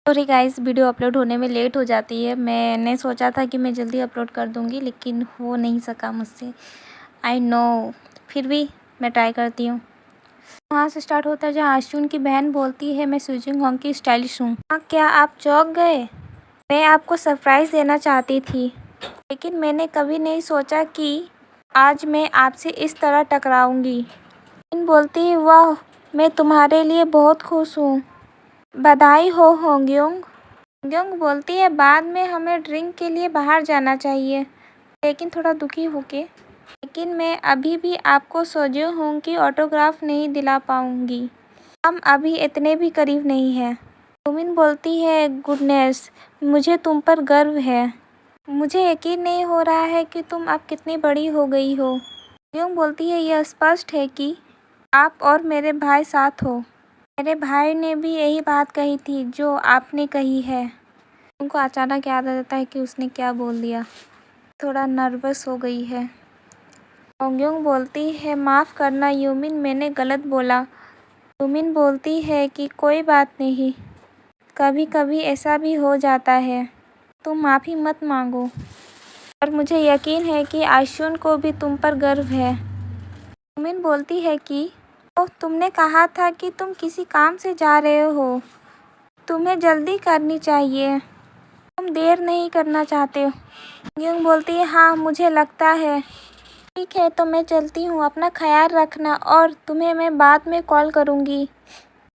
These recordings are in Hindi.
सॉरी गाइस, वीडियो अपलोड होने में लेट हो जाती है। मैंने सोचा था कि मैं जल्दी अपलोड कर दूंगी, लेकिन हो नहीं सका मुझसे। आई नो, फिर भी मैं ट्राई करती हूँ। वहाँ से स्टार्ट होता है जहाँ आशुन की बहन बोलती है, मैं सुजिंग होंग की स्टाइलिश हूँ। हाँ, क्या आप चौंक गए? मैं आपको सरप्राइज़ देना चाहती थी, लेकिन मैंने कभी नहीं सोचा कि आज मैं आपसे इस तरह टकराऊँगी। बोलती है, वाह, मैं तुम्हारे लिए बहुत खुश हूँ। बधाई हो होंग्योंग। होंग्योंग बोलती है, बाद में हमें ड्रिंक के लिए बाहर जाना चाहिए, लेकिन थोड़ा दुखी होके। लेकिन मैं अभी भी आपको सोजो होंग की ऑटोग्राफ नहीं दिला पाऊंगी। हम अभी इतने भी करीब नहीं हैं। तुमिन बोलती है, गुडनेस, मुझे तुम पर गर्व है। मुझे यकीन नहीं हो रहा है कि तुम अब कितनी बड़ी हो गई हो। होंग्योंग बोलती है, यह स्पष्ट है कि आप और मेरे भाई साथ हो। मेरे भाई ने भी यही बात कही थी जो आपने कही है। उनको अचानक याद आ जाता है कि उसने क्या बोल दिया। थोड़ा नर्वस हो गई है। होंग्योंग बोलती है, माफ़ करना यूमिन, मैंने गलत बोला। यूमिन बोलती है कि कोई बात नहीं, कभी कभी ऐसा भी हो जाता है। तुम माफ़ी मत मांगो, और मुझे यकीन है कि आशुन को भी तुम पर गर्व है। यूमिन बोलती है कि ओह, तुमने कहा था कि तुम किसी काम से जा रहे हो। तुम्हें जल्दी करनी चाहिए, तुम देर नहीं करना चाहते हो। यूंग बोलती है, हाँ, मुझे लगता है। ठीक है, तो मैं चलती हूँ, अपना ख्याल रखना, और तुम्हें मैं बाद में कॉल करूँगी।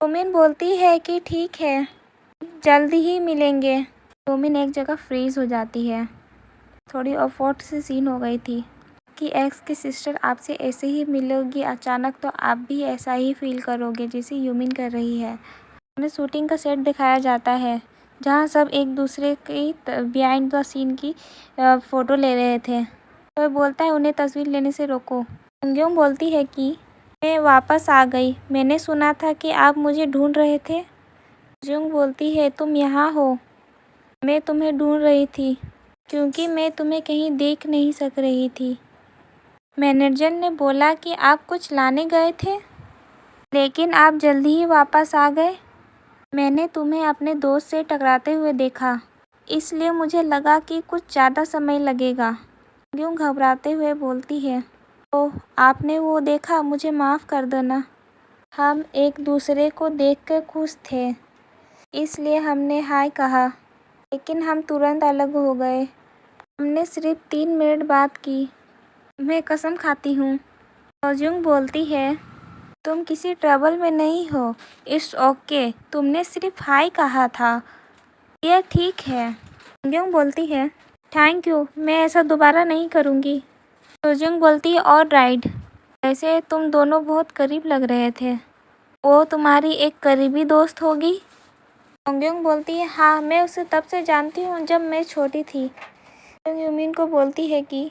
तुमिन बोलती है कि ठीक है, जल्दी ही मिलेंगे। तुमिन एक जगह फ्रीज हो जाती है। थोड़ी ऑफवर्ड सी सीन हो गई थी कि एक्स की सिस्टर आपसे ऐसे ही मिलेगी अचानक, तो आप भी ऐसा ही फील करोगे जैसे यूमिन कर रही है। हमें शूटिंग का सेट दिखाया जाता है, जहाँ सब एक दूसरे की बिहाइंड द सीन की फ़ोटो ले रहे थे। तो बोलता है, उन्हें तस्वीर लेने से रोको। होंग्योंग बोलती है कि मैं वापस आ गई, मैंने सुना था कि आप मुझे ढूंढ रहे थे। जुंग बोलती है, तुम यहाँ हो। मैं तुम्हें ढूंढ रही थी, क्योंकि मैं तुम्हें कहीं देख नहीं सक रही थी। मैनेजर ने बोला कि आप कुछ लाने गए थे, लेकिन आप जल्दी ही वापस आ गए। मैंने तुम्हें अपने दोस्त से टकराते हुए देखा, इसलिए मुझे लगा कि कुछ ज़्यादा समय लगेगा। क्यों घबराते हुए बोलती है, ओह, आपने वो देखा, मुझे माफ़ कर देना। हम एक दूसरे को देखकर खुश थे, इसलिए हमने हाय कहा, लेकिन हम तुरंत अलग हो गए। हमने सिर्फ 3 मिनट बात की। मैं कसम खाती हूँ। ओजुंग बोलती है, तुम किसी ट्रबल में नहीं हो। इट्स ओके, तुमने सिर्फ हाय कहा था, यह ठीक है। योंग बोलती है, थैंक यू, मैं ऐसा दोबारा नहीं करूँगी। सोजंग बोलती है, ऑल राइट। वैसे तुम दोनों बहुत करीब लग रहे थे। वो तुम्हारी एक करीबी दोस्त होगी? होंग्योंग बोलती है, हाँ, मैं उसे तब से जानती हूँ जब मैं छोटी थी। यूमिन को बोलती है कि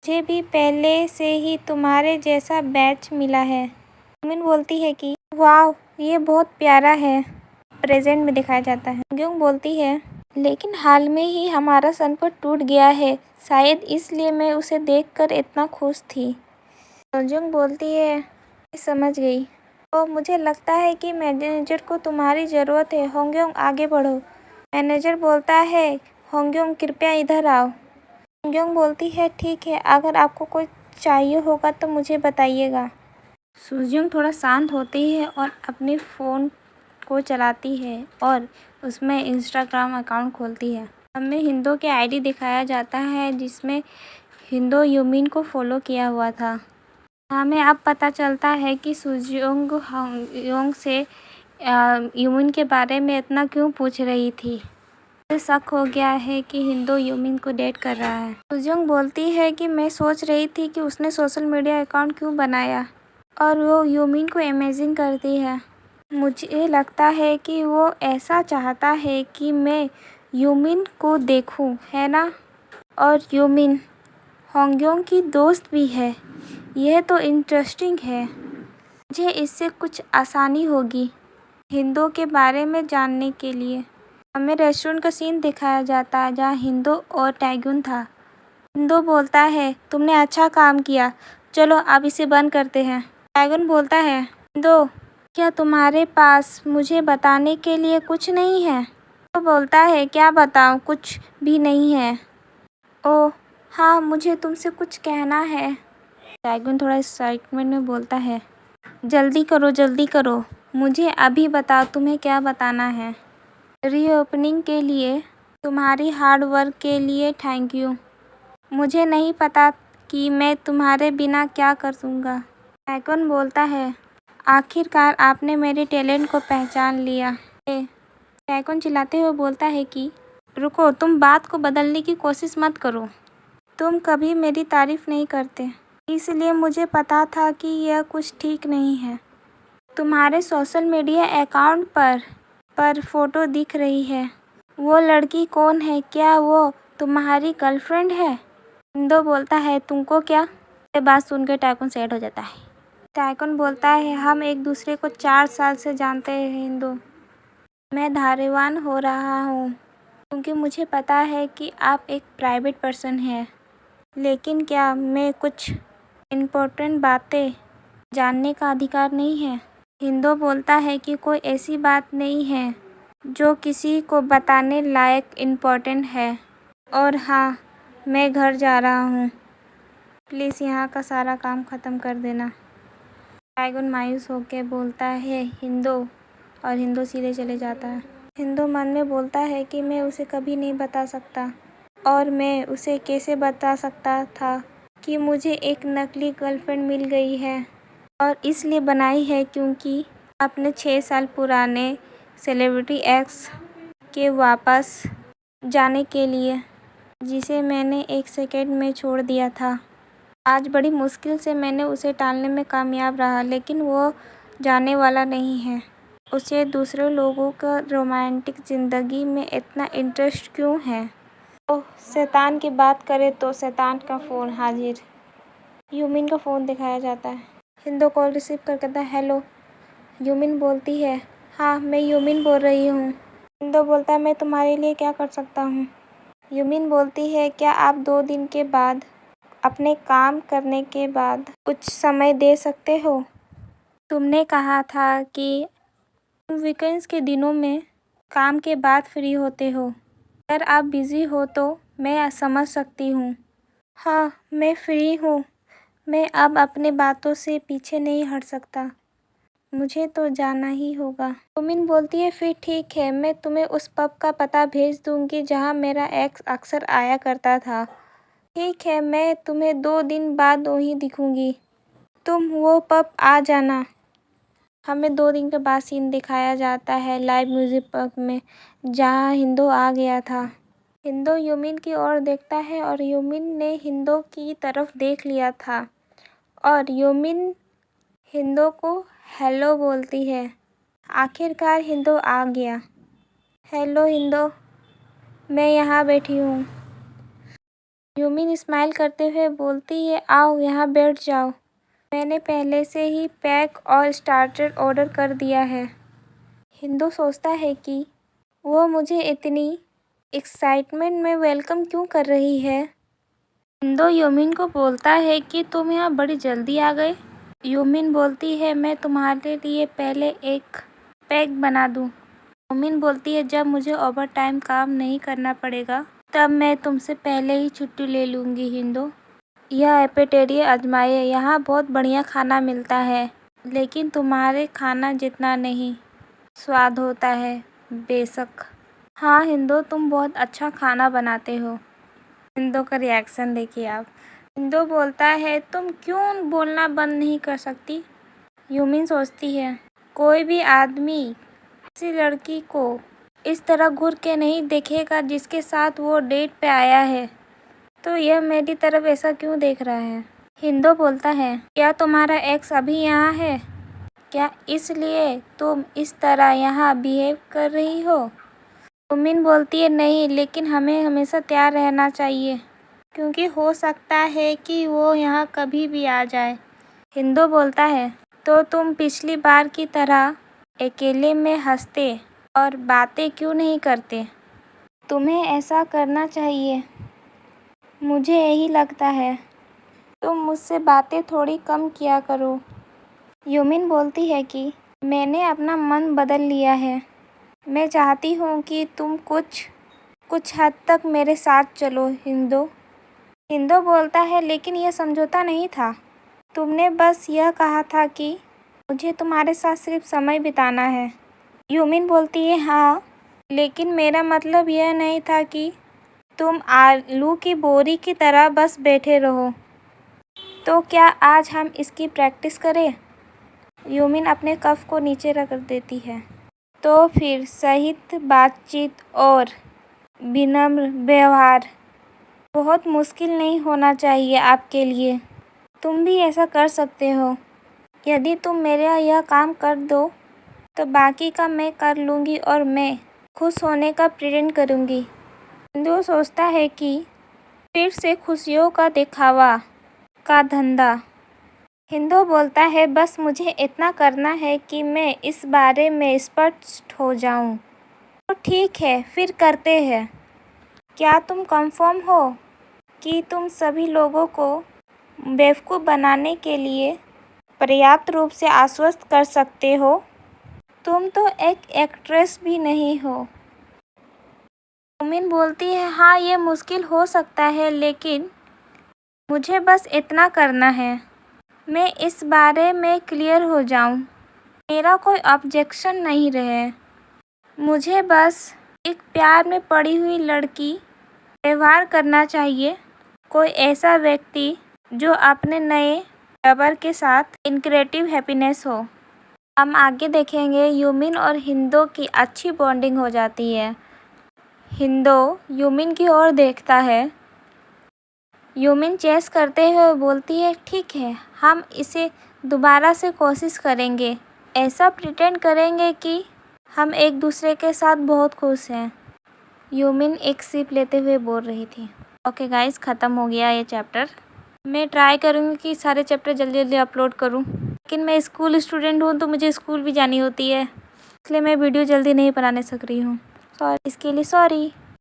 मुझे भी पहले से ही तुम्हारे जैसा बैच मिला है। यूमिन बोलती है कि वाह, ये बहुत प्यारा है। प्रेजेंट में दिखाया जाता है। होंग्योंग बोलती है, लेकिन हाल में ही हमारा सनपट टूट गया है, शायद इसलिए मैं उसे देखकर इतना खुश थी। सोजंग बोलती है, मैं समझ गई। तो मुझे लगता है कि मैनेजर को तुम्हारी ज़रूरत है। होंग्योंग, आगे बढ़ो। मैनेजर बोलता है, होंग्योंग, कृपया इधर आओ। होंग्योंग बोलती है, ठीक है, अगर आपको कुछ चाहिए होगा तो मुझे बताइएगा। सुजोंग थोड़ा शांत होती है और अपने फ़ोन को चलाती है और उसमें इंस्टाग्राम अकाउंट खोलती है। हमें हिंदो के आईडी दिखाया जाता है, जिसमें हिंदो यूमिन को फॉलो किया हुआ था। हमें अब पता चलता है कि सुजोंग होंग्योंग से यूमिन के बारे में इतना क्यों पूछ रही थी। उसे शक हो गया है कि हिंदो यूमिन को डेट कर रहा है। सुजोंग बोलती है कि मैं सोच रही थी कि उसने सोशल मीडिया अकाउंट क्यों बनाया, और वो यूमिन को इमेजिन करती है। मुझे लगता है कि वो ऐसा चाहता है कि मैं यूमिन को देखूं, है ना? और यूमिन होंग्योंग की दोस्त भी है। यह तो इंटरेस्टिंग है। मुझे इससे कुछ आसानी होगी हिंदो के बारे में जानने के लिए। हमें रेस्टोरेंट का सीन दिखाया जाता है, जहाँ हिंदो और टैगुन था। हिंदो बोलता है, तुमने अच्छा काम किया, चलो अब इसे बंद करते हैं। टैगुन बोलता है, हिंदो, क्या तुम्हारे पास मुझे बताने के लिए कुछ नहीं है? वो बोलता है क्या बताऊँ, कुछ भी नहीं है। ओह हाँ, मुझे तुमसे कुछ कहना है। टाइगुन थोड़ा एक्साइटमेंट में बोलता है, जल्दी करो जल्दी करो, मुझे अभी बताओ तुम्हें क्या बताना है। रीओपनिंग के लिए तुम्हारी हार्ड वर्क के लिए थैंक यू। मुझे नहीं पता कि मैं तुम्हारे बिना क्या कर दूँगा। टाइगुन बोलता है, आखिरकार आपने मेरे टैलेंट को पहचान लिया। टाइगुन चिल्लाते हुए बोलता है कि रुको, तुम बात को बदलने की कोशिश मत करो। तुम कभी मेरी तारीफ़ नहीं करते, इसलिए मुझे पता था कि यह कुछ ठीक नहीं है। तुम्हारे सोशल मीडिया अकाउंट पर फ़ोटो दिख रही है। वो लड़की कौन है? क्या वो तुम्हारी गर्लफ्रेंड है? हिंदो बोलता है, तुमको क्या? ये बात सुनकर टाइगुन सैड हो जाता है। टाइगुन बोलता है, हम एक दूसरे को 4 साल से जानते हैं हिंदो। मैं धैर्यवान हो रहा हूँ क्योंकि मुझे पता है कि आप एक प्राइवेट पर्सन हैं। लेकिन क्या मैं कुछ इम्पोर्टेंट बातें जानने का अधिकार नहीं है? हिंदो बोलता है कि कोई ऐसी बात नहीं है जो किसी को बताने लायक इम्पोर्टेंट है। और हाँ, मैं घर जा रहा हूँ, प्लीज़ यहाँ का सारा काम ख़त्म कर देना। टाइगुन मायूस होकर बोलता है हिंदो, और हिंदो सीधे चले जाता है। हिंदो मन में बोलता है कि मैं उसे कभी नहीं बता सकता, और मैं उसे कैसे बता सकता था कि मुझे एक नकली गर्लफ्रेंड मिल गई है, और इसलिए बनाई है क्योंकि अपने 6 साल पुराने सेलिब्रिटी एक्स के वापस जाने के लिए, जिसे मैंने 1 सेकंड में छोड़ दिया था। आज बड़ी मुश्किल से मैंने उसे टालने में कामयाब रहा, लेकिन वो जाने वाला नहीं है। उसे दूसरे लोगों का रोमांटिक ज़िंदगी में इतना इंटरेस्ट क्यों है? ओह, शैतान की बात करें तो शैतान का फ़ोन हाजिर। यूमिन का फ़ोन दिखाया जाता है। हिंदो कॉल रिसीव कर कहता है, हेलो। यूमिन बोलती है, हाँ मैं यूमिन बोल रही हूँ। हिंदो बोलता है, मैं तुम्हारे लिए क्या कर सकता हूँ? यूमिन बोलती है, क्या आप 2 दिन के बाद अपने काम करने के बाद कुछ समय दे सकते हो? तुमने कहा था कि तुम वीकेंड्स के दिनों में काम के बाद फ्री होते हो। अगर आप बिज़ी हो तो मैं समझ सकती हूँ। हाँ, मैं फ्री हूँ। मैं अब अपने बातों से पीछे नहीं हट सकता। मुझे तो जाना ही होगा। यूमिन बोलती है, फिर ठीक है, मैं तुम्हें उस पब का पता भेज दूँगी जहाँ मेरा एक्स अक्सर आया करता था। ठीक है, मैं तुम्हें 2 दिन बाद वहीं दिखूँगी। तुम वो पब आ जाना। हमें 2 दिन के बाद सीन दिखाया जाता है लाइव म्यूज़िक पब में, जहाँ हिंदो आ गया था। हिंदो यूमिन की ओर देखता है और यूमिन ने हिंदो की तरफ देख लिया था, और यूमिन हिंदो को हेलो बोलती है। आखिरकार हिंदो आ गया। हेलो हिंदो, मैं यहाँ बैठी हूँ। यूमिन स्माइल करते हुए बोलती है, आओ यहाँ बैठ जाओ। मैंने पहले से ही पैक और स्टार्टर ऑर्डर कर दिया है। हिंदू सोचता है कि वो मुझे इतनी एक्साइटमेंट में वेलकम क्यों कर रही है। हिंदू यूमिन को बोलता है कि तुम यहाँ बड़ी जल्दी आ गए। यूमिन बोलती है, मैं तुम्हारे लिए पहले एक पैक बना दूँ। यूमिन बोलती है, जब मुझे ओवर टाइम काम नहीं करना पड़ेगा तब मैं तुमसे पहले ही छुट्टी ले लूँगी। हिंदू, यह एपेटेरिया आजमाइए, यहाँ बहुत बढ़िया खाना मिलता है, लेकिन तुम्हारे खाना जितना नहीं स्वाद होता है। बेशक। हाँ हिंदो, तुम बहुत अच्छा खाना बनाते हो। हिंदो का रिएक्शन देखिए आप। हिंदो बोलता है, तुम क्यों बोलना बंद नहीं कर सकती? यूमिन सोचती है, कोई भी आदमी किसी लड़की को इस तरह घूर के नहीं देखेगा जिसके साथ वो डेट पे आया है, तो यह मेरी तरफ ऐसा क्यों देख रहा है? हिंदो बोलता है, क्या तुम्हारा एक्स अभी यहाँ है? क्या इसलिए तुम इस तरह यहाँ बिहेव कर रही हो? यूमिन बोलती है, नहीं, लेकिन हमें हमेशा तैयार रहना चाहिए, क्योंकि हो सकता है कि वो यहाँ कभी भी आ जाए। हिंदो बोलता है, तो तुम पिछली बार की तरह अकेले में हंसते और बातें क्यों नहीं करते? तुम्हें ऐसा करना चाहिए, मुझे यही लगता है। तुम मुझसे बातें थोड़ी कम किया करो। यूमिन बोलती है कि मैंने अपना मन बदल लिया है। मैं चाहती हूँ कि तुम कुछ हद तक मेरे साथ चलो हिंदो। हिंदो बोलता है, लेकिन यह समझौता नहीं था। तुमने बस यह कहा था कि मुझे तुम्हारे साथ सिर्फ समय बिताना है। यूमिन बोलती है, हाँ, लेकिन मेरा मतलब यह नहीं था कि तुम आलू की बोरी की तरह बस बैठे रहो। तो क्या आज हम इसकी प्रैक्टिस करें? यूमिन अपने कफ को नीचे रख देती है। तो फिर सहित बातचीत और विनम्र व्यवहार बहुत मुश्किल नहीं होना चाहिए आपके लिए। तुम भी ऐसा कर सकते हो। यदि तुम मेरा यह काम कर दो तो बाकी का मैं कर लूँगी और मैं खुश होने का प्रेरण करूँगी। हिंदू सोचता है कि फिर से खुशियों का दिखावा का धंधा। हिंदू बोलता है, बस मुझे इतना करना है कि मैं इस बारे में स्पष्ट हो जाऊं। तो ठीक है, फिर करते हैं। क्या तुम कंफर्म हो कि तुम सभी लोगों को बेवकूफ़ बनाने के लिए पर्याप्त रूप से आश्वस्त कर सकते हो? तुम तो एक एक्ट्रेस भी नहीं हो। मोमिन बोलती है, हाँ, ये मुश्किल हो सकता है, लेकिन मुझे बस इतना करना है। मैं इस बारे में क्लियर हो जाऊं। मेरा कोई ऑब्जेक्शन नहीं रहे। मुझे बस एक प्यार में पड़ी हुई लड़की व्यवहार करना चाहिए। कोई ऐसा व्यक्ति जो अपने नए लवर के साथ इनक्रेडिबल हैप्पीनेस हो। हम आगे देखेंगे यूमिन और हिंदो की अच्छी बॉन्डिंग हो जाती है। हिंदो यूमिन की ओर देखता है। यूमिन चेस करते हुए बोलती है, ठीक है, हम इसे दोबारा से कोशिश करेंगे। ऐसा प्रिटेंड करेंगे कि हम एक दूसरे के साथ बहुत खुश हैं। यूमिन एक सिप लेते हुए बोल रही थी। ओके गाइस, ख़त्म हो गया ये चैप्टर। मैं ट्राई करूँगी कि सारे चैप्टर जल्दी जल्दी अपलोड करूँ, लेकिन मैं स्कूल स्टूडेंट हूँ तो मुझे स्कूल भी जानी होती है, इसलिए मैं वीडियो जल्दी नहीं बनाने सक रही हूँ। इसके लिए सॉरी।